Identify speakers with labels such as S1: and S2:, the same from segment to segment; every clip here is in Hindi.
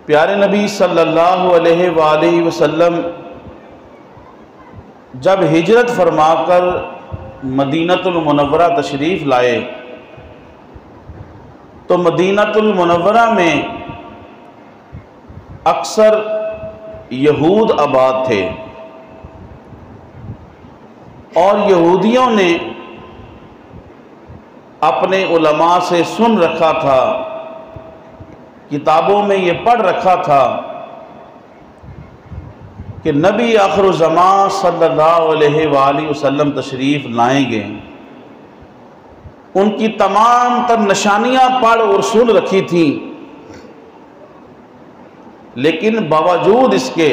S1: प्यारे नबी सल्लल्लाहु अलैहि वसल्लम जब हिजरत फरमाकर मदीनतुल मुनव्वरा तशरीफ़ लाए तो मदीनतुल मुनव्वरा में अक्सर यहूद आबाद थे और यहूदियों ने अपने उलमा से सुन रखा था, किताबों में ये पढ़ रखा था कि नबी आखिरुज़्ज़मान सल्लल्लाहु अलैहि वसल्लम तशरीफ़ लाएंगे। उनकी तमाम तर निशानियाँ पढ़ और सुन रखी थी, लेकिन बावजूद इसके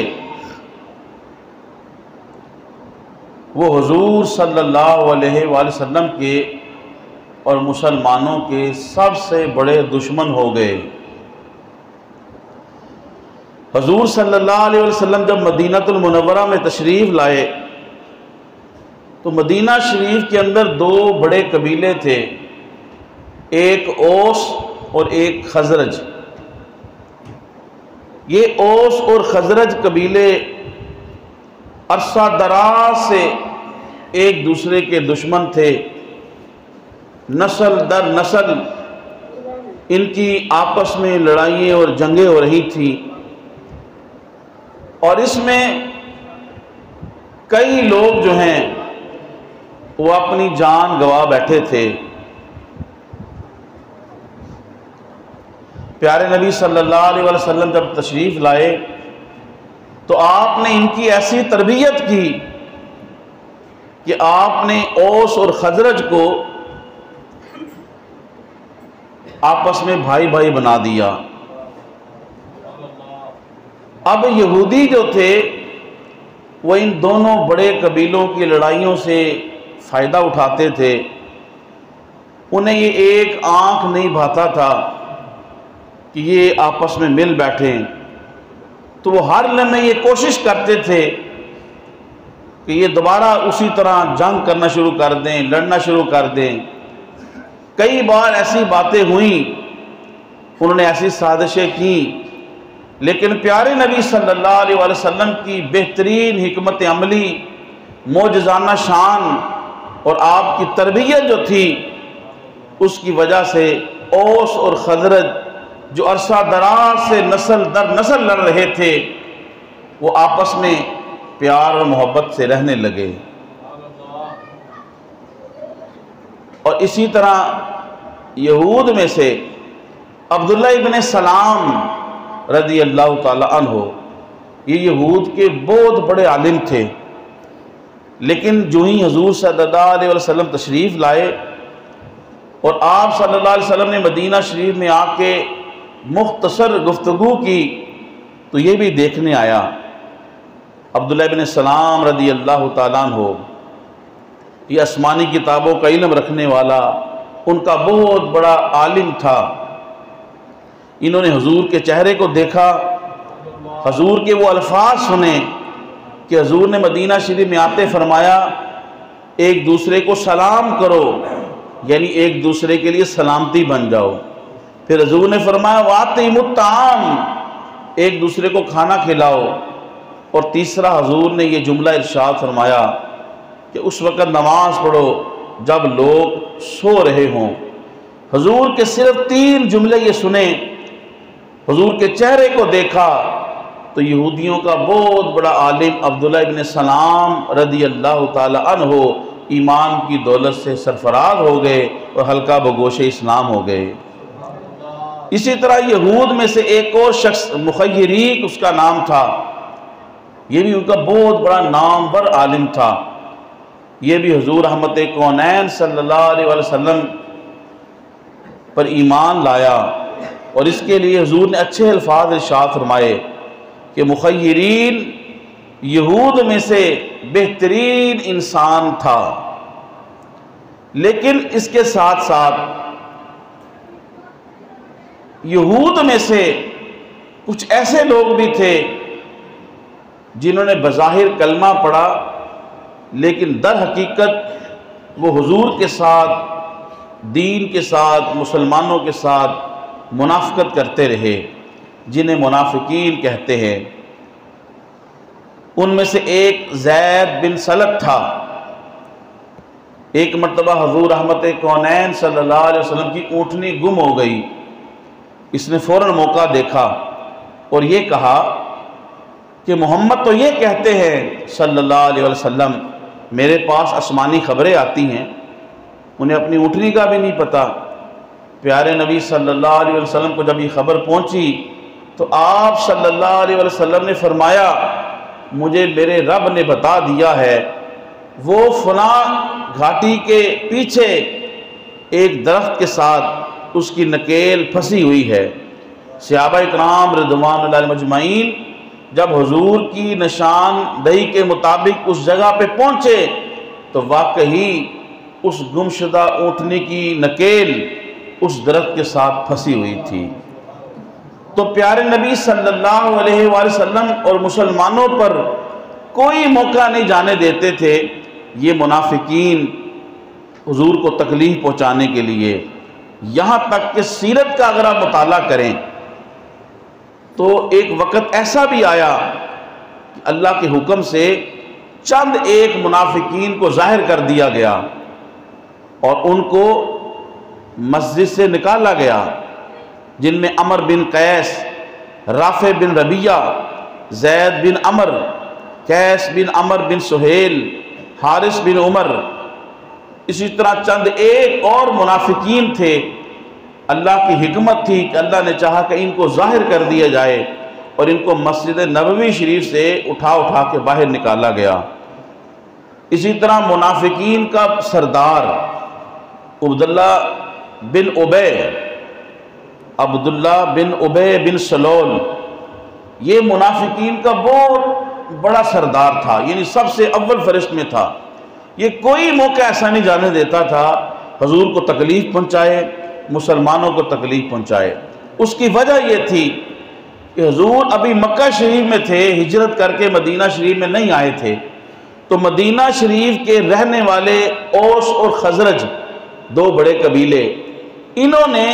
S1: वो हुजूर सल्लल्लाहु अलैहि वसल्लम के और मुसलमानों के सबसे बड़े दुश्मन हो गए। हुजूर सल्लल्लाहु अलैहि वसल्लम जब मदीनतुल मुनव्वरा में तशरीफ़ लाए तो मदीना शरीफ के अंदर दो बड़े कबीले थे, एक ओस और एक खजरज। ये ओस और खजरज कबीले अरसा दराज से एक दूसरे के दुश्मन थे। नस्ल दर नस्ल इनकी आपस में लड़ाइयाँ और जंगें हो रही थी और इसमें कई लोग जो हैं वो अपनी जान गंवा बैठे थे। प्यारे नबी सल्लल्लाहु अलैहि वसल्लम जब तशरीफ़ लाए तो आपने इनकी ऐसी तरबियत की कि आपने ओस और खजरज को आपस में भाई भाई बना दिया। अब यहूदी जो थे वो इन दोनों बड़े कबीलों की लड़ाइयों से फ़ायदा उठाते थे। उन्हें ये एक आंख नहीं भाता था कि ये आपस में मिल बैठें, तो वो हर लम्हे ये कोशिश करते थे कि ये दोबारा उसी तरह जंग करना शुरू कर दें, लड़ना शुरू कर दें। कई बार ऐसी बातें हुई, उन्होंने ऐसी साजिशें की, लेकिन प्यारे नबी सल्लल्लाहु अलैहि वसल्लम की बेहतरीन हिकमत अमली, मोजज़ाना शान और आपकी तरबियत जो थी, उसकी वजह से ओस और खजरज जो अरसा दराज से नस्ल दर नस्ल लड़ रहे थे वो आपस में प्यार और मोहब्बत से रहने लगे। और इसी तरह यहूद में से अब्दुल्ला इब्न सलाम रज़ी अल्लाह ताला अन्हु, ये यहूद के बहुत बड़े आलिम थे, लेकिन जो ही हुजूर सल्लल्लाहु अलैहि वसल्लम तशरीफ़ लाए और आप सल्लल्लाहु अलैहि वसल्लम ने मदीना शरीफ में आके मुख्तसर गुफ्तगू की तो ये भी देखने आया। अब्दुल्ला इब्न सलाम रज़ी अल्लाह ताला अन्हु, ये आसमानी किताबों का इल्म रखने वाला, उनका बहुत बड़ा आलिम था। इन्होंने हुजूर के चेहरे को देखा, हुजूर के वो अल्फाज सुने कि हुजूर ने मदीना शरीफ में आते फरमाया एक दूसरे को सलाम करो, यानी एक दूसरे के लिए सलामती बन जाओ। फिर हुजूर ने फरमाया वातिमुत्ताम, एक दूसरे को खाना खिलाओ। और तीसरा हुजूर ने ये जुमला इरशाद फरमाया कि उस वक़्त नमाज पढ़ो जब लोग सो रहे हों। हुजूर के सिर्फ 3 जुमले ये सुने, हुजूर के चेहरे को देखा तो यहूदियों का बहुत बड़ा आलिम अब्दुल्ला इब्न सलाम रज़ी अल्लाह ताला अन्हु ईमान की दौलत से सरफराज हो गए और हल्का बगोशे इस्लाम हो गए। इसी तरह यहूद में से एक और शख्स मुखय्यरीक उसका नाम था, ये भी उनका बहुत बड़ा नामवर आलिम था। ये भी हुजूर रहमत कौनैन सल्लल्लाहु अलैहि वसल्लम पर ईमान लाया और इसके लिए हुजूर ने अच्छे अल्फाज इरशाद फरमाए कि मुखय्यरीन यहूद में से बेहतरीन इंसान था। लेकिन इसके साथ साथ यहूद में से कुछ ऐसे लोग भी थे जिन्होंने बज़ाहिर कलमा पढ़ा, लेकिन दर हकीकत वो हुजूर के साथ, दीन के साथ, मुसलमानों के साथ मुनाफिकत करते रहे। जिन्हें मुनाफिकीन कहते हैं। उनमें से एक ज़ैद बिन सलत था। एक मरतबा हजूर रहमत कौनैन सल्लल्लाहु अलैहि वसल्लम की ऊँटनी गुम हो गई। इसने फ़ौरन मौका देखा और ये कहा कि मोहम्मद तो ये कहते हैं सल्लल्लाहु अलैहि वसल्लम, मेरे पास आसमानी ख़बरें आती हैं, उन्हें अपनी ऊँटनी का भी नहीं पता। प्यारे नबी सल्लल्लाहु अलैहि वसल्लम को जब ये ख़बर पहुँची तो आप सल्लल्लाहु अलैहि वसल्लम ने फरमाया, मुझे मेरे रब ने बता दिया है वो फला घाटी के पीछे एक दरख्त के साथ उसकी नकेल फंसी हुई है। सहाबा इकराम रिज़वानुल्लाह अलैहिम अजमईन जब हुजूर की निशानदही के मुताबिक उस जगह पे पहुँचे तो वाकई उस गुमशुदा ऊँटनी की नकेल उस दरख्त के साथ फंसी हुई थी। तो प्यारे नबी सल्लल्लाहु अलैहि वसल्लम और मुसलमानों पर कोई मौका नहीं जाने देते थे ये मुनाफिकीन हुजूर को तकलीफ़ पहुँचाने के लिए। यहाँ तक कि सीरत का अगर आप मुताला करें तो एक वक़्त ऐसा भी आया कि अल्लाह के हुक्म से चंद एक मुनाफिकीन को ज़ाहिर कर दिया गया और उनको मस्जिद से निकाला गया, जिनमें अमर बिन कैस, राफ़े बिन रबिया, ज़ैद बिन अमर, कैस बिन अमर बिन सुहेल, हारिस बिन उमर, इसी तरह चंद एक और मुनाफिकीन थे। अल्लाह की हिकमत थी कि अल्लाह ने चाहा कि इनको ज़ाहिर कर दिया जाए और इनको मस्जिद नबवी शरीफ से उठा उठा के बाहर निकाला गया। इसी तरह मुनाफिकीन का सरदार अब्दुल्ला बिन उबे बिन सलोल, ये मुनाफिकीन का बहुत बड़ा सरदार था, यानी सबसे अव्वल फरिश्त में था। ये कोई मौका ऐसा नहीं जाने देता था हुजूर को तकलीफ़ पहुँचाए, मुसलमानों को तकलीफ़ पहुँचाए। उसकी वजह यह थी कि हुजूर अभी मक्का शरीफ में थे, हिजरत करके मदीना शरीफ में नहीं आए थे। तो मदीना शरीफ के रहने वाले औस और खजरज, दो बड़े कबीले, इन्होंने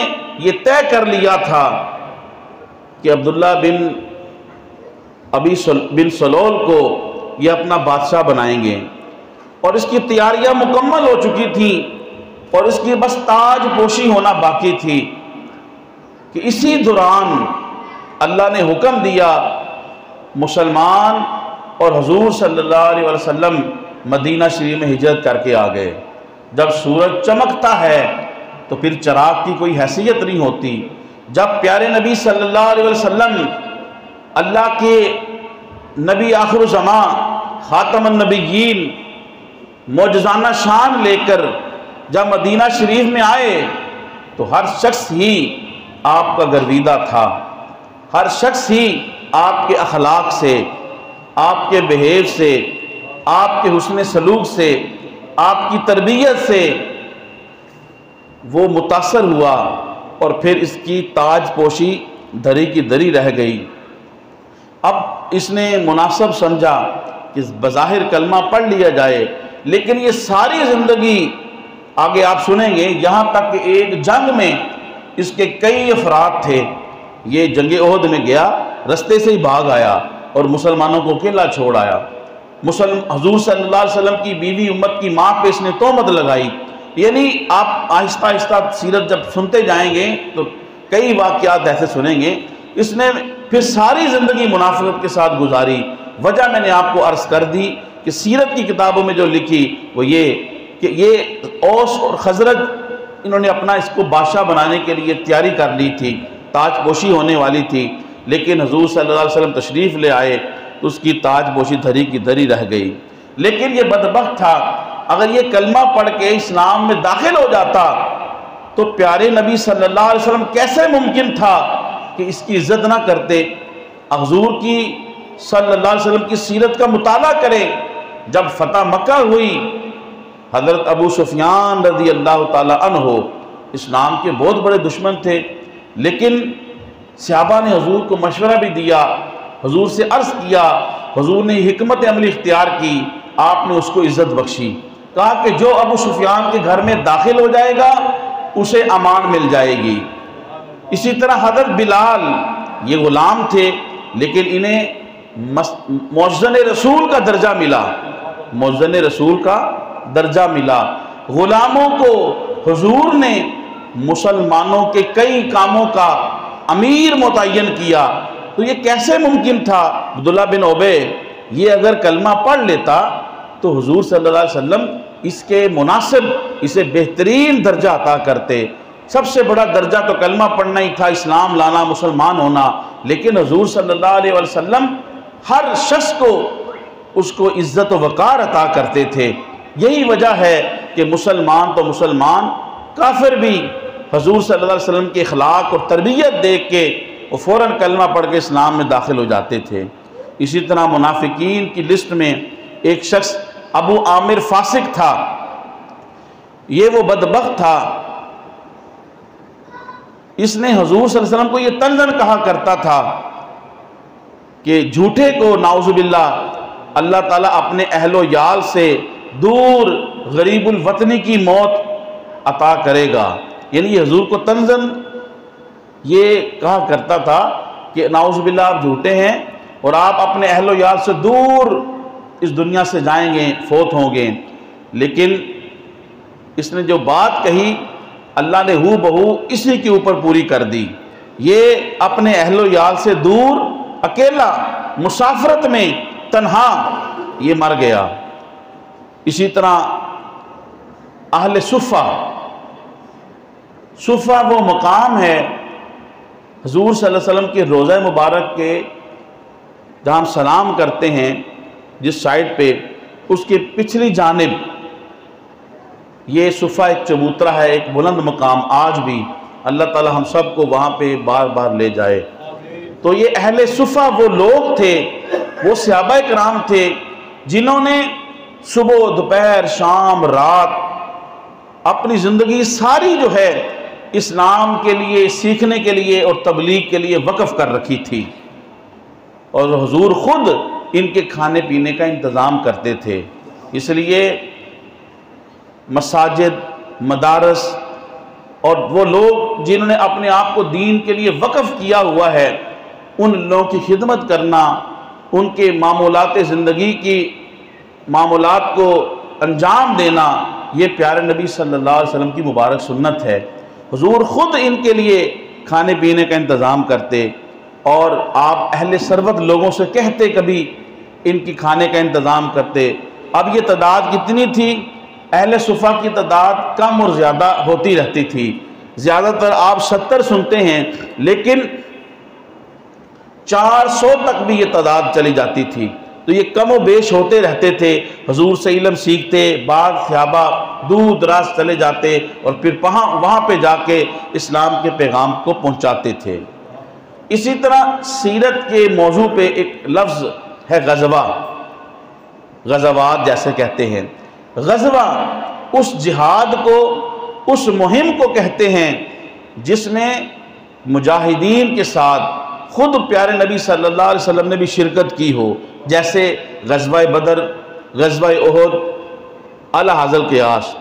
S1: ये तय कर लिया था कि अब्दुल्ला बिन सलोल को ये अपना बादशाह बनाएंगे और इसकी तैयारियां मुकम्मल हो चुकी थी और इसकी बस ताज पोशी होना बाकी थी कि इसी दौरान अल्लाह ने हुक्म दिया, मुसलमान और हुजूर सल्लल्लाहु अलैहि वसल्लम मदीना शरीफ में हिजरत करके आ गए। जब सूरज चमकता है तो फिर चिराग की कोई हैसियत नहीं होती। जब प्यारे नबी सल्लल्लाहु अलैहि वसल्लम अल्लाह के नबी आखिर ज़मां ख़ातमुन नबिय्यीन मौजज़ाना शान लेकर जब मदीना शरीफ में आए तो हर शख्स ही आपका गर्विदा था, हर शख्स ही आपके अखलाक से, आपके बिहेव से, आपके हुस्न सलूक से, आपकी तरबियत से वो मुतासर हुआ और फिर इसकी ताज पोशी दरी की दरी रह गई। अब इसने मुनासिब समझा कि बज़ाहिर कलमा पढ़ लिया जाए, लेकिन ये सारी ज़िंदगी आगे आप सुनेंगे, यहाँ तक कि एक जंग में इसके कई अफराद थे। ये जंग ओहद में गया, रास्ते से ही भाग आया और मुसलमानों को अकेला छोड़ आया। हुजूर सल्लल्लाहु अलैहि वसल्लम की बीवी उम्मत की माँ पे इसने तोहमत लगाई। यानी आप आहिस्ता आहिस्ता सीरत जब सुनते जाएंगे तो कई वाक़यात ऐसे सुनेंगे। इसने फिर सारी ज़िंदगी मुनाफिकत के साथ गुजारी। वजह मैंने आपको अर्ज़ कर दी कि सीरत की किताबों में जो लिखी वो ये कि ये औस और खजरज इन्होंने अपना इसको बादशाह बनाने के लिए तैयारी कर ली थी, ताजपोशी होने वाली थी, लेकिन हुजूर सल्लल्लाहु अलैहि वसल्लम तशरीफ़ ले आए तो उसकी ताजपोशी धरी की धरी रह गई। लेकिन ये बदबख्त था, अगर ये कलमा पढ़ के इस्लाम में दाखिल हो जाता तो प्यारे नबी सल्लल्लाहु अलैहि वसल्लम कैसे मुमकिन था कि इसकी इज्जत ना करते। हुजूर की सल्लल्लाहु अलैहि वसल्लम की सीरत का मुताला करें। जब फतह मक्का हुई, हज़रत अबू सुफियान रज़ी अल्लाह ताला अन्हो इस्लाम के बहुत बड़े दुश्मन थे, लेकिन सहाबा ने हुजूर को मशवरा भी दिया, हुजूर से अर्ज़ किया, हुजूर ने हिकमत अमली इख्तियार की, आपने उसको इज़्ज़त बख्शी। कहा कि जो अबू सुफियान के घर में दाखिल हो जाएगा उसे अमान मिल जाएगी। इसी तरह हज़रत बिलाल ये ग़ुलाम थे, लेकिन इन्हें मुअज़्ज़िन रसूल का दर्जा मिला, मुअज़्ज़िन रसूल का दर्जा मिला। ग़ुलामों को हुज़ूर ने मुसलमानों के कई कामों का अमीर मुतय्यन किया। तो ये कैसे मुमकिन था? अब्दुल्लाह बिन उबे ये अगर कलमा पढ़ लेता तो हुज़ूर सल्लल्लाहु अलैहि वसल्लम इसके मुनासिब इसे बेहतरीन दर्जा अता करते। सबसे बड़ा दर्जा तो कलमा पढ़ना ही था, इस्लाम लाना, मुसलमान होना। लेकिन हुज़ूर सल्लल्लाहु अलैहि वसल्लम हर शख्स को उसको इज़्ज़त व वक़ार अता करते थे। यही वजह है कि मुसलमान तो मुसलमान, काफिर भी हुज़ूर सल्लल्लाहु अलैहि वसल्लम के अखलाक और तरबियत देख के वो फ़ौरन कलमा पढ़ के इस्लाम में दाखिल हो जाते थे। इसी तरह मुनाफिकीन की लिस्ट में एक शख्स अबू आमिर फासिक था। ये वो बदबख्त था, इसने हुज़ूर सल्लल्लाहु अलैहि वसल्लम को ये तंज़न कहा करता था कि झूठे को नाउज़ुबिल्लाह अल्लाह ताला अपने अहलो याल से दूर गरीबुल वतनी की मौत अता करेगा। यानी ये हुज़ूर को तंज़न ये कहा करता था कि नाउज़ुबिल्लाह आप झूठे हैं और आप अपने अहलो याल से दूर इस दुनिया से जाएंगे, फोत होंगे। लेकिन इसने जो बात कही अल्लाह ने हू बहू इसी के ऊपर पूरी कर दी। ये अपने अहलो याल से दूर अकेला मुसाफरत में तन्हा ये मर गया। इसी तरह अहले सुफ़ा, सुफ़ा वो मकाम है हुज़ूर सल्लल्लाहु अलैहि वसल्लम के रोज़ा मुबारक के जहाँ हम सलाम करते हैं जिस साइड पे, उसके पिछली जानिब ये सुफ़ा एक चबूतरा है, एक बुलंद मकाम। आज भी अल्लाह ताला हम सब को वहाँ पे बार बार ले जाए। तो ये अहले सुफ़ा वो लोग थे, वो सहाबा किराम थे जिन्होंने सुबह दोपहर शाम रात अपनी ज़िंदगी सारी जो है इस्लाम के लिए, सीखने के लिए और तबलीग के लिए वक़्फ़ कर रखी थी। और हुज़ूर ख़ुद इनके खाने पीने का इंतज़ाम करते थे। इसलिए मसाजिद, मदारस और वो लोग जिन्होंने अपने आप को दीन के लिए वक़्फ़ किया हुआ है, उन लोगों की खिदमत करना, उनके मामूलात ज़िंदगी की मामूलात को अंजाम देना, ये प्यारे नबी सल्लल्लाहु अलैहि वसल्लम की मुबारक सुन्नत है। हुज़ूर ख़ुद इनके लिए खाने पीने का इंतज़ाम करते और आप अहले सरवत लोगों से कहते कभी इनकी खाने का इंतज़ाम करते। अब ये तादाद कितनी थी? अहले सुफ़ा की तादाद कम और ज़्यादा होती रहती थी। ज़्यादातर आप 70 सुनते हैं, लेकिन 400 तक भी ये तादाद चली जाती थी। तो ये कम व बेश होते रहते थे। हुज़ूर से इल्म सीखते, बाद सहाबा दूर दराज चले जाते और फिर वहाँ पे जाके इस्लाम के पैगाम को पहुँचाते थे। इसी तरह सीरत के मौजू पे एक लफ्ज़ है ग़ज़वा, ग़ज़वात जैसे कहते हैं। ग़ज़वा उस जिहाद को, उस मुहिम को कहते हैं जिसमें मुजाहिदीन के साथ खुद प्यारे नबी सल्लल्लाहु अलैहि वसल्लम ने भी शिरकत की हो, जैसे ग़ज़वा बदर, ग़ज़वा उहद, अला हाज़ल क़ियास।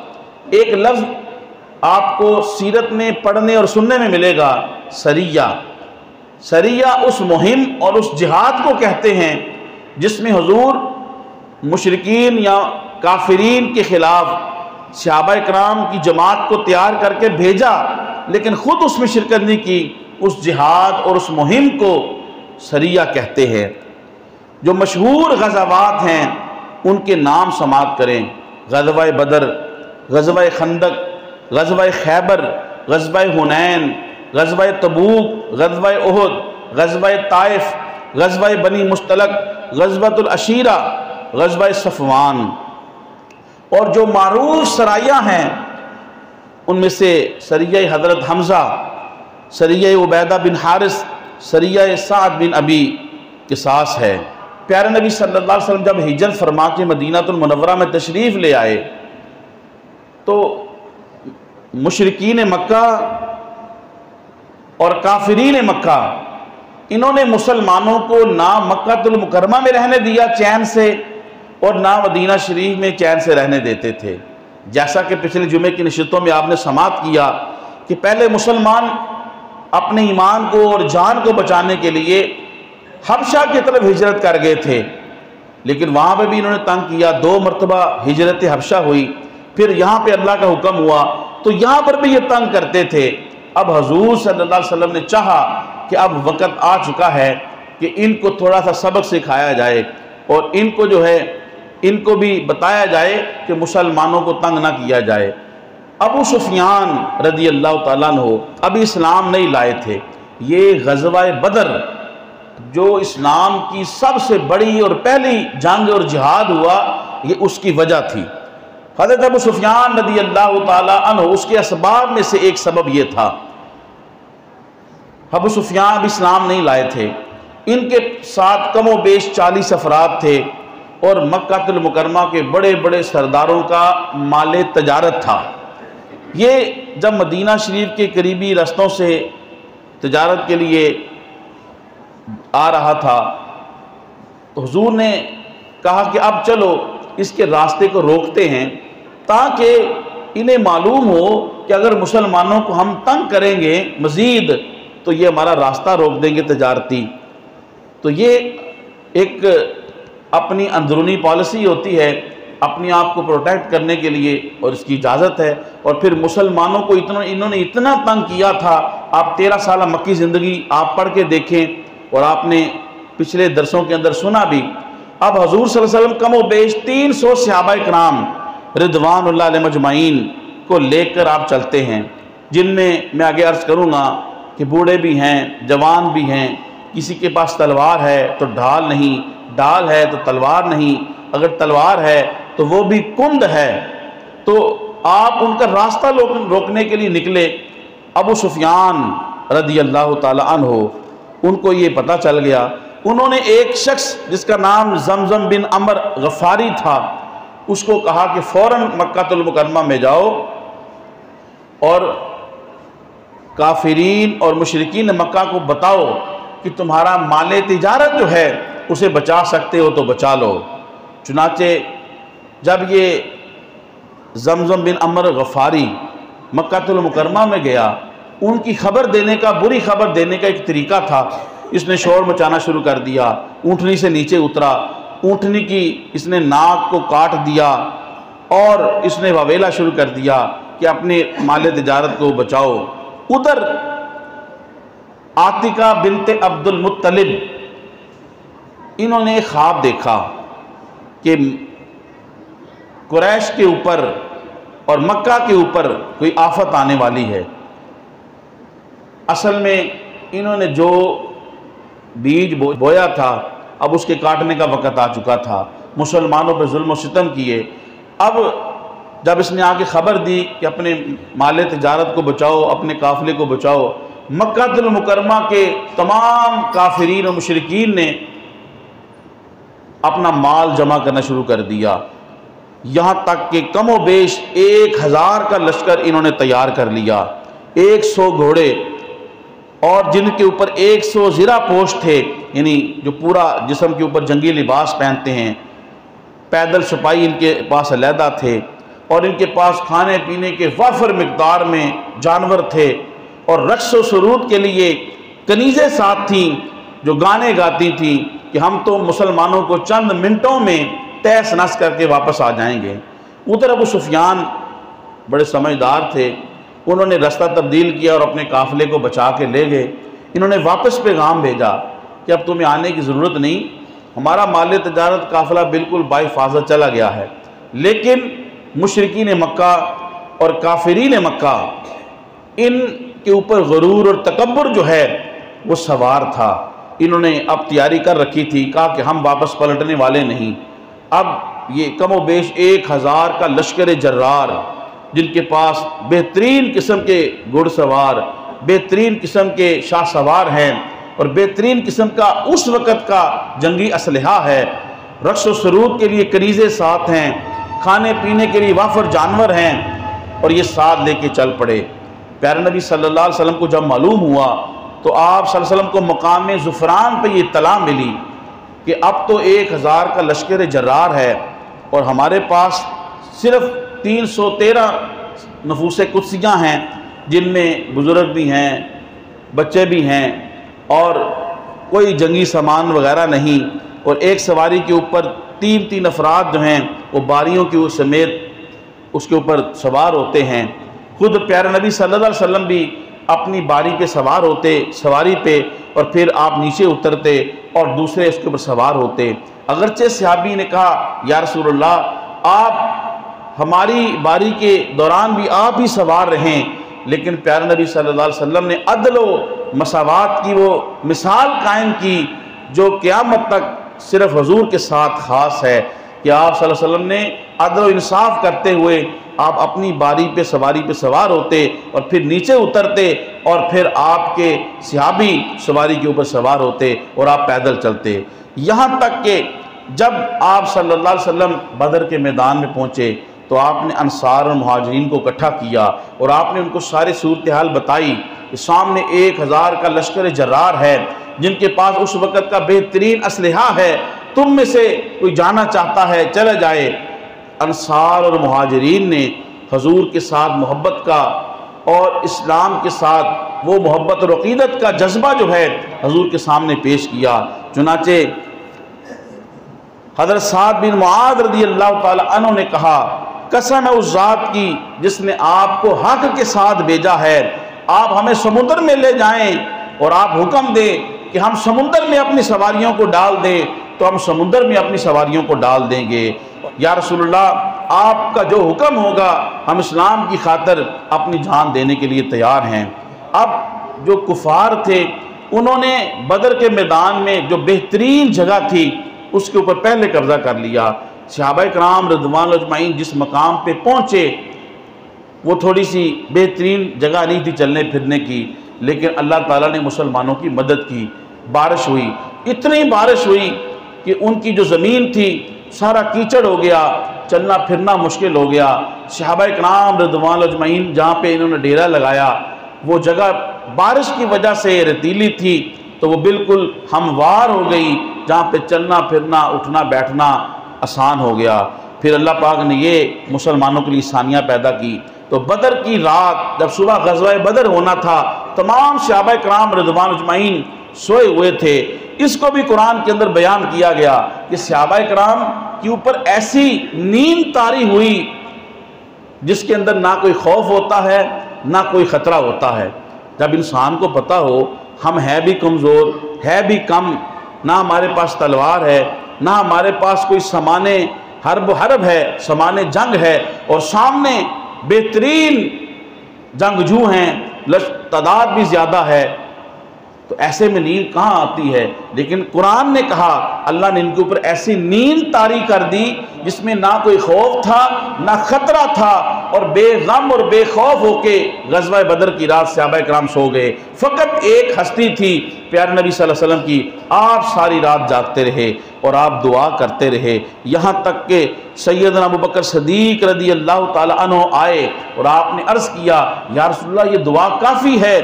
S1: एक लफ्ज़ आपको सीरत में पढ़ने और सुनने में मिलेगा, सरिया। सरिया उस मुहिम और उस जिहाद को कहते हैं जिसमें हुज़ूर मुशरिकीन या काफिरीन के ख़िलाफ़ सहाबा इकराम की जमात को तैयार करके भेजा, लेकिन ख़ुद उसमें शिरकत नहीं की। उस जिहाद और उस मुहिम को सरिया कहते हैं। जो मशहूर ग़ज़वात हैं उनके नाम समात करें: ग़ज़वा बदर, ग़ज़वा खंदक, ग़ज़वा खैबर, ग़ज़वा हुनैन, ग़ज़वा तबूक, ग़ज़वा उहद, ग़ज़वा ताइफ, ग़ज़वा बनी मुस्तलक, ग़ज़वतुल अशीरा, ग़ज़वा सफ़वान। और जो मारूफ सराया हैं उनमें से सरिया हज़रत हमज़ा, सरिया उबैदा बिन हारिस, सरिया साद बिन अबी क़िसास है। प्यारे नबी सल्लल्लाहु अलैहि वसल्लम जब हिजरत फरमा के मदीनातुल मुनव्वरा में तशरीफ़ ले आए तो मुशरिकीन मक्का और काफिरीन मक्का, इन्होंने मुसलमानों को ना मक्कातुल मुकर्रमा में रहने दिया चैन से और ना मदीना शरीफ में चैन से रहने देते थे। जैसा कि पिछले जुमे की नशितों में आपने समात किया कि पहले मुसलमान अपने ईमान को और जान को बचाने के लिए हबशा की तरफ हिजरत कर गए थे, लेकिन वहाँ पर भी इन्होंने तंग किया। 2 मरतबा हिजरत हबशा हुई, फिर यहाँ पे अल्लाह का हुक्म हुआ तो यहाँ पर भी ये तंग करते थे। अब हजूर सल्लल्लाहु अलैहि वसल्लम ने चाहा कि अब वक़्त आ चुका है कि इनको थोड़ा सा सबक सिखाया जाए और इनको जो है इनको भी बताया जाए कि मुसलमानों को तंग ना किया जाए। अबू सुफियान रदी अल्लाह ताला अन्हु अभी इस्लाम नहीं लाए थे। ये ग़ज़वा बदर जो इस्लाम की सबसे बड़ी और पहली जंग और जिहाद हुआ, ये उसकी वजह थी। हज़रत अबू सुफियान रदी अल्लाह ताला अन्हु उसके असबाब में से एक सबब ये था। अबू सुफियान इस्लाम नहीं लाए थे, इनके साथ कमो बेश 40 अफराद थे और मक्कातुल मुकरमा के बड़े बड़े सरदारों का माल तजारत था। ये जब मदीना शरीफ के करीबी रस्तों से तजारत के लिए आ रहा था तो हुजूर ने कहा कि अब चलो इसके रास्ते को रोकते हैं, ताकि इन्हें मालूम हो कि अगर मुसलमानों को हम तंग करेंगे मज़ीद तो ये हमारा रास्ता रोक देंगे तजारती। तो ये एक अपनी अंदरूनी पॉलिसी होती है अपने आप को प्रोटेक्ट करने के लिए, और इसकी इजाज़त है। और फिर मुसलमानों को इन्होंने इतना तंग किया था। आप 13 साल मक्की ज़िंदगी आप पढ़ के देखें और आपने पिछले दरसों के अंदर सुना भी। अब हजूर सल्लल्लाहु अलैहि वसल्लम कमो बेश 300 सहाबाए किराम रिदवानुल्लाह अलैहिम अजमाइन को लेकर आप चलते हैं, जिनमें मैं आगे अर्ज़ करूँगा कि बूढ़े भी हैं, जवान भी हैं। किसी के पास तलवार है तो ढाल नहीं, ढाल है तो तलवार नहीं, अगर तलवार है तो वो भी कुंद है। तो आप उनका रास्ता रोकने के लिए निकले। अबू सुफियान रदी अल्लाह ताला अन्हु उनको ये पता चल गया। उन्होंने एक शख्स जिसका नाम ज़मज़म बिन अमर गफ़ारी था, उसको कहा कि फ़ौरन मक्कातुल मुकरमा में जाओ और काफिरीन और मुशरिकीन मक्का को बताओ कि तुम्हारा माल तिजारत जो है उसे बचा सकते हो तो बचा लो। चुनाचे जब ये ज़मज़म बिन अमर गफ़ारी मक्कातुल मुकरमा में गया, उनकी खबर देने का, बुरी खबर देने का एक तरीका था। इसने शोर मचाना शुरू कर दिया, ऊँटनी से नीचे उतरा, ऊँटनी की इसने नाक को काट दिया और इसने वावेला शुरू कर दिया कि अपने माल तिजारत को बचाओ। उधर आतिका बिनते अब्दुल मुत्तलिब, इन्होंने ख्वाब देखा कि कुरैश के ऊपर और मक्का के ऊपर कोई आफत आने वाली है। असल में इन्होंने जो बीज बोया था अब उसके काटने का वक़्त आ चुका था। मुसलमानों पर जुल्म और सितम किए। अब जब इसने आके ख़बर दी कि अपने माल तिजारत को बचाओ, अपने काफ़िले को बचाओ, मक्कातुल मुकरमा के तमाम काफिरीन और मुशरिकीन ने अपना माल जमा करना शुरू कर दिया। यहाँ तक कि कमो बेश 1000 का लश्कर इन्होंने तैयार कर लिया। 100 घोड़े और जिनके ऊपर 100 ज़िरा पोश थे, यानी जो पूरा जिस्म के ऊपर जंगी लिबास पहनते हैं। पैदल सिपाही इनके पास अलहदा थे और इनके पास खाने पीने के वाफर मिकदार में जानवर थे और रक्स व सुरूद के लिए कनीज़ें साथ थीं जो गाने गाती थीं कि हम तो मुसलमानों को चंद मिनटों में तहस नस करके वापस आ जाएंगे। उधर अबू सुफियान बड़े समझदार थे, उन्होंने रास्ता तब्दील किया और अपने काफ़िले को बचा के ले गए। इन्होंने वापस पैगाम भेजा कि अब तुम्हें आने की ज़रूरत नहीं, हमारा माल तजारत काफ़िला बिल्कुल बाहिफाज़त चला गया है। लेकिन मुशरिकीन मक्का और काफिरीन मक्का, इन के ऊपर गरूर और तकब्बुर जो है वो सवार था। इन्होंने अब तैयारी कर रखी थी, कहा कि हम वापस पलटने वाले नहीं। अब ये कमो बेश 1000 का लश्कर जर्रार, जिनके पास बेहतरीन किस्म के घुड़सवार, बेहतरीन किस्म के शाह सवार हैं और बेहतरीन किस्म का उस वक़्त का जंगी असलहा है। रक्स व सरूद के लिए कनीज़े साथ हैं, खाने पीने के लिए वाफर जानवर हैं और ये साथ लेके चल पड़े। प्यारे नबी सल्लल्लाहु अलैहि वसल्लम को जब मालूम हुआ तो आप सल्लल्लाहु अलैहि वसल्लम को मकाम ज़ुफ़रान पे ये इत्तला मिली कि अब तो 1000 का लश्कर जर्रार है और हमारे पास सिर्फ 313 नफूस कुदसियाँ हैं, जिनमें बुज़ुर्ग भी हैं, बच्चे भी हैं और कोई जंगी सामान वगैरह नहीं, और एक सवारी के ऊपर 3-3 अफराद जो हैं वो बारियों के समेत उसके ऊपर सवार होते हैं। खुद प्यारे नबी सल्लल्लाहु अलैहि वसल्लम भी अपनी बारी पे सवार होते, सवारी पे, और फिर आप नीचे उतरते और दूसरे उसके ऊपर सवार होते। अगरचे सहाबी ने कहा, या रसूलल्लाह, आप हमारी बारी के दौरान भी आप ही सवार रहें, लेकिन प्यारे नबी सल्लल्लाहु अलैहि वसल्लम ने अदल व मसावात की वो मिसाल कायम की जो क़यामत तक सिर्फ हुजूर के साथ ख़ास है कि आप सल्लल्लाहु अलैहि वसल्लम ने अदल व इंसाफ करते हुए आप अपनी बारी पे सवारी पे सवार होते और फिर नीचे उतरते और फिर आपके सहाबी सवारी के ऊपर सवार होते और आप पैदल चलते। यहाँ तक कि जब आप सल्लल्लाहु अलैहि वसल्लम बदर के मैदान में पहुँचे तो आपने अंसार और मुहाजिरीन को इकट्ठा किया और आपने उनको सारी सूरत हाल बताई कि सामने 1000 का लश्कर जर्रार है जिनके पास उस वक़्त का बेहतरीन असलहा है, तुम में से कोई जाना चाहता है चला जाए। अंसार और मुहाजिरीन ने हजूर के साथ मोहब्बत का और इस्लाम के साथ वो मोहब्बत और अक़ीदत का जज्बा जो है हजूर के सामने पेश किया। चुनाचे हज़रत साद बिन मुआज़ रज़ियल्लाहु ताला अन्हु ने कहा, कसम है उस ज़ात की जिसने आपको हक़ के साथ भेजा है, आप हमें समुद्र में ले जाएं और आप हुक्म दें कि हम समुद्र में अपनी सवारियों को डाल दें, तो हम समुद्र में अपनी सवारियों को डाल देंगे। या रसूलुल्लाह, आपका जो हुक्म होगा हम इस्लाम की खातिर अपनी जान देने के लिए तैयार हैं। अब जो कुफार थे उन्होंने बदर के मैदान में जो बेहतरीन जगह थी उसके ऊपर पहले कब्जा कर लिया। सहाबाए किराम रिज़वानुल्लाह अजमईन जिस मकाम पे पहुँचे वो थोड़ी सी बेहतरीन जगह नहीं थी चलने फिरने की, लेकिन अल्लाह ताला ने मुसलमानों की मदद की। बारिश हुई, इतनी बारिश हुई कि उनकी जो ज़मीन थी सारा कीचड़ हो गया, चलना फिरना मुश्किल हो गया। सहाबाए किराम रिज़वानुल्लाह अजमईन जहाँ पे इन्होंने डेरा लगाया वो जगह बारिश की वजह से रेतीली थी तो वो बिल्कुल हमवार हो गई, जहाँ पे चलना फिरना उठना बैठना आसान हो गया। फिर अल्लाह पाक ने ये मुसलमानों के लिए आसानियाँ पैदा की। तो बदर की रात जब सुबह ग़ज़वा बदर होना था, तमाम सहाबाए किराम रिज़वानुल्लाह अजमईन सोए हुए थे। इसको भी कुरान के अंदर बयान किया गया कि सहाबाए किराम के ऊपर ऐसी नींद तारी हुई जिसके अंदर ना कोई खौफ होता है ना कोई ख़तरा होता है। जब इंसान को पता हो हम है भी कमज़ोर, है भी कम, ना हमारे पास तलवार है, ना हमारे पास कोई सामाने हरब है, सामाने जंग है, और सामने बेहतरीन जंगजू हैं, तादाद भी ज़्यादा है, तो ऐसे में नींद कहाँ आती है। लेकिन कुरान ने कहा, अल्लाह ने इनके ऊपर ऐसी नींद तारी कर दी जिसमें ना कोई खौफ था ना ख़तरा था, और बेगम और बेखौफ होके ग़ज़वा बदर की रात सहाबाए किराम सो गए। फ़कत एक हस्ती थी प्यारे नबी सल्लल्लाहु अलैहि वसल्लम की, आप सारी रात जागते रहे और आप दुआ करते रहे, यहाँ तक कि सैयदना अबू बकर सिद्दीक़ रज़ियल्लाहु ताला अन्हु आए और आपने अर्ज़ किया, या रसूलल्लाह ये दुआ काफ़ी है,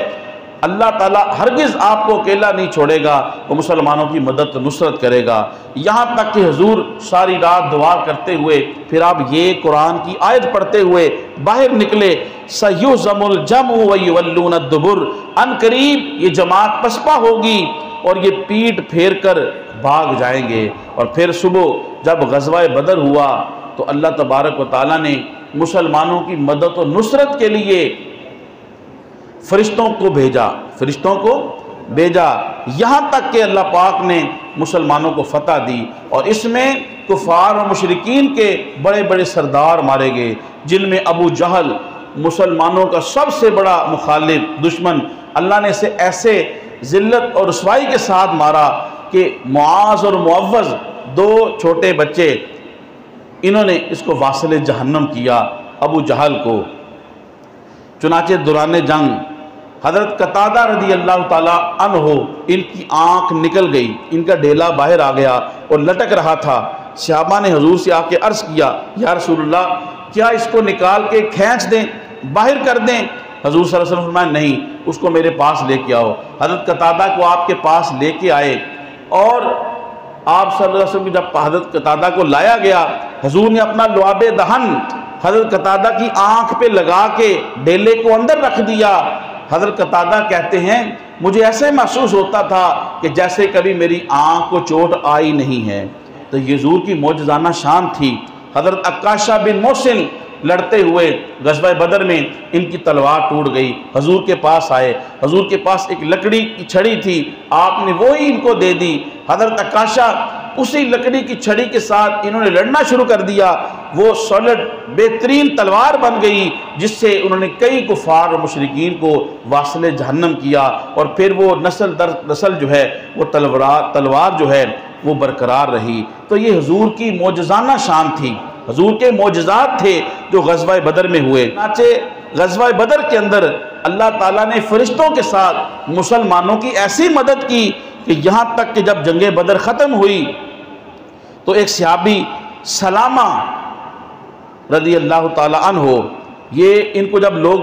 S1: अल्लाह ताला हरगिज़ आपको अकेला नहीं छोड़ेगा, वो मुसलमानों की मदद नुसरत करेगा। यहाँ तक कि हुजूर सारी रात दुआ करते हुए फिर आप ये कुरान की आयत पढ़ते हुए बाहर निकले, सयुज़मुल जमउ व युवल्लून अद्दुबुर, अनकरीब ये जमात पसपा होगी और ये पीठ फेर कर भाग जाएंगे। और फिर सुबह जब ग़ज़वा बदर हुआ तो अल्लाह तबारक व तआला ने मुसलमानों की मदद और नुसरत के लिए फरिश्तों को भेजा, यहाँ तक कि अल्लाह पाक ने मुसलमानों को फतह दी। और इसमें कुफार और मुशरिकीन के बड़े बड़े सरदार मारे गए, जिनमें अबू जहल मुसलमानों का सबसे बड़ा मुखालिफ दुश्मन, अल्लाह ने इसे ऐसे ज़िल्लत और रुसवाई के साथ मारा कि मुआज़ और मुअव्वज़ दो छोटे बच्चे, इन्होंने इसको वासिल जहन्नम किया अबू जहल को। चुनाचे दौरान जंग हज़रत कतादा रज़ियल्लाहु ताला अन्हु इनकी आँख निकल गई, इनका डेला बाहर आ गया और लटक रहा था। सहाबा ने हुजूर से आके अर्ज़ किया, या रसूलल्लाह क्या इसको निकाल के खींच दें, बाहर कर दें? हुजूर सल्लल्लाहु अलैहि वसल्लम फरमाया, नहीं, उसको मेरे पास लेके आओ। हज़रत कतादा को आपके पास लेके आए और आप सल्लल्लाहु अलैहि वसल्लम जब हज़रत कतादा को लाया गया, हुजूर ने अपना लुआबे दहन हज़रत कतादा की आँख पे लगा के डेले को अंदर रख दिया हज़रत कतादा कहते हैं मुझे ऐसे महसूस होता था कि जैसे कभी मेरी आँख को चोट आई नहीं है। तो ये हुज़ूर की मौजज़ाना शान थी। हज़रत अक्काशा बिन मोहसिन लड़ते हुए ग़ज़वा बदर में इनकी तलवार टूट गई। हजूर के पास आए, हजूर के पास एक लकड़ी की छड़ी थी, आपने वो ही इनको दे दी। हज़रत अक्काशा उसी लकड़ी की छड़ी के साथ इन्होंने लड़ना शुरू कर दिया। वो सॉलिड बेहतरीन तलवार बन गई जिससे उन्होंने कई कुफ़ार और मुशरिकीन को वासिले जहन्नम किया। और फिर वो नस्ल दर नस्ल जो है वो तलवार जो है वो बरकरार रही। तो ये हुजूर की मौजज़ाना शान थी, हुजूर के मौजज़ात थे जो ग़ज़वा बदर में हुए। चुनांचे ग़ज़वा बदर के अंदर अल्लाह ताला ने फ़रिश्तों के साथ मुसलमानों की ऐसी मदद की कि यहाँ तक कि जब जंग बदर ख़त्म हुई तो एक सहाबी सलामा रज़ी अल्लाह ताला अन्हो, ये इनको जब लोग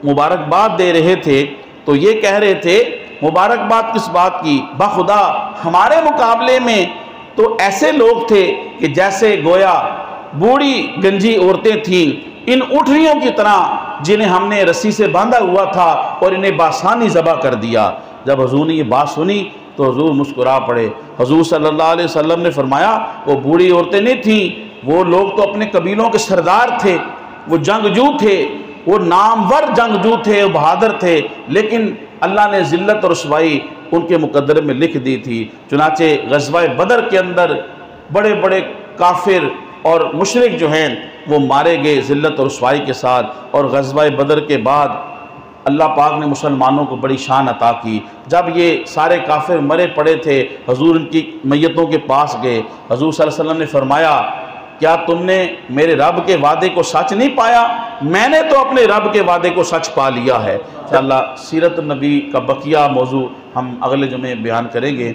S1: मुबारकबाद दे रहे थे तो ये कह रहे थे मुबारकबाद किस बात की, बाखुदा हमारे मुकाबले में तो ऐसे लोग थे कि जैसे गोया बूढ़ी गंजी औरतें थीं, इन ऊँटनियों की तरह जिन्हें हमने रस्सी से बांधा हुआ था और इन्हें बासानी ज़बह कर दिया। जब हुजूर ने ये बात सुनी तो हुजूर मुस्कुरा पड़े। हुजूर सल्लल्लाहु अलैहि वसल्लम ने फरमाया वो बूढ़ी औरतें नहीं थीं, वो लोग तो अपने कबीलों के सरदार थे, वो जंगजू थे, वो नामवर जंगजू थे, वो बहादुर थे, लेकिन अल्लाह ने ज़िल्लत और रुसवाई उनके मुकद्दर में लिख दी थी। चुनांचे ग़ज़वा बदर के अंदर बड़े बड़े काफिर और मुशरिक जो हैं वो मारे गए ज़िल्लत और रुसवाई के साथ। और ग़ज़वा बदर के बाद अल्लाह पाक ने मुसलमानों को बड़ी शान अता की। जब ये सारे काफिर मरे पड़े थे, हुजूर उनकी मैयतों के पास गए। हुजूर सल्लल्लाहु अलैहि वसल्लम ने फरमाया क्या तुमने मेरे रब के वादे को सच नहीं पाया? मैंने तो अपने रब के वादे को सच पा लिया है। इंशाअल्लाह सीरत नबी का बकिया मौजू हम अगले जुमे बयान करेंगे।